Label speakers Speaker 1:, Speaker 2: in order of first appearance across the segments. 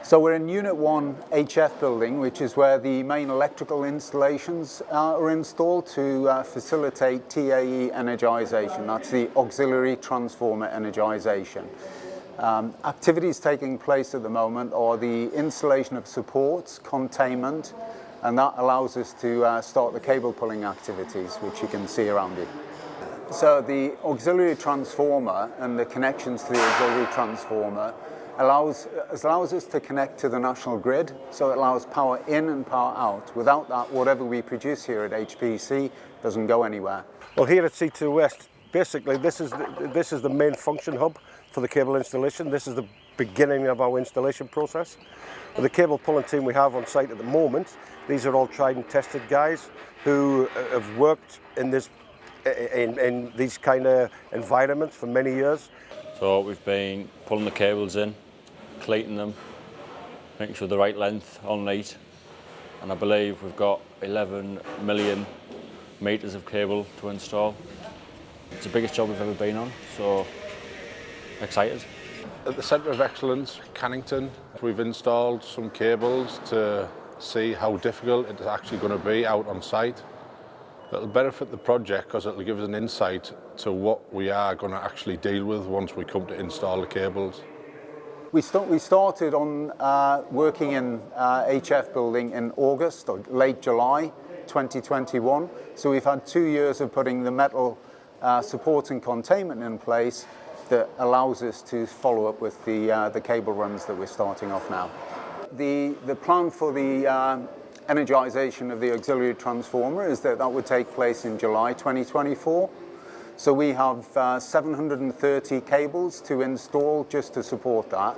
Speaker 1: So we're in Unit 1 HF building, which is where the main electrical installations are installed to facilitate TAE energisation. That's the auxiliary transformer energisation. Activities taking place at the moment are the installation of supports, containment, and that allows us to start the cable pulling activities, which you can see around you. So the auxiliary transformer and the connections to the auxiliary transformer allows us to connect to the national grid, so it allows power in and power out. Without that, whatever we produce here at HPC doesn't go anywhere.
Speaker 2: Well, here at C2 West, basically this is the main function hub for the cable installation. This is the beginning of our installation process. With the cable pulling team we have on site at the moment, these are all tried and tested guys who have worked in these kind of environments for many years.
Speaker 3: So we've been pulling the cables in, cleating them, making sure the right length all night, and I believe we've got 11 million metres of cable to install. It's the biggest job we've ever been on, so excited.
Speaker 4: At the Centre of Excellence, Cannington, we've installed some cables to see how difficult it's actually going to be out on site. It'll benefit the project because it'll give us an insight to what we are going to actually deal with once we come to install the cables.
Speaker 1: We started on working in HF building in August or late July 2021. So we've had 2 years of putting the metal support and containment in place that allows us to follow up with the cable runs that we're starting off now. The plan for the energisation of the auxiliary transformer is that would take place in July 2024. So we have 730 cables to install just to support that.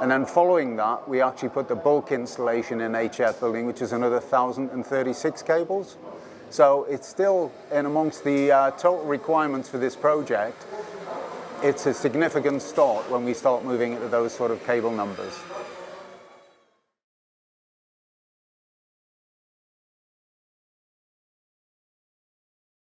Speaker 1: And then following that, we actually put the bulk installation in HF building, which is another 1,036 cables. So it's still in amongst the total requirements for this project. It's a significant start when we start moving into those sort of cable numbers.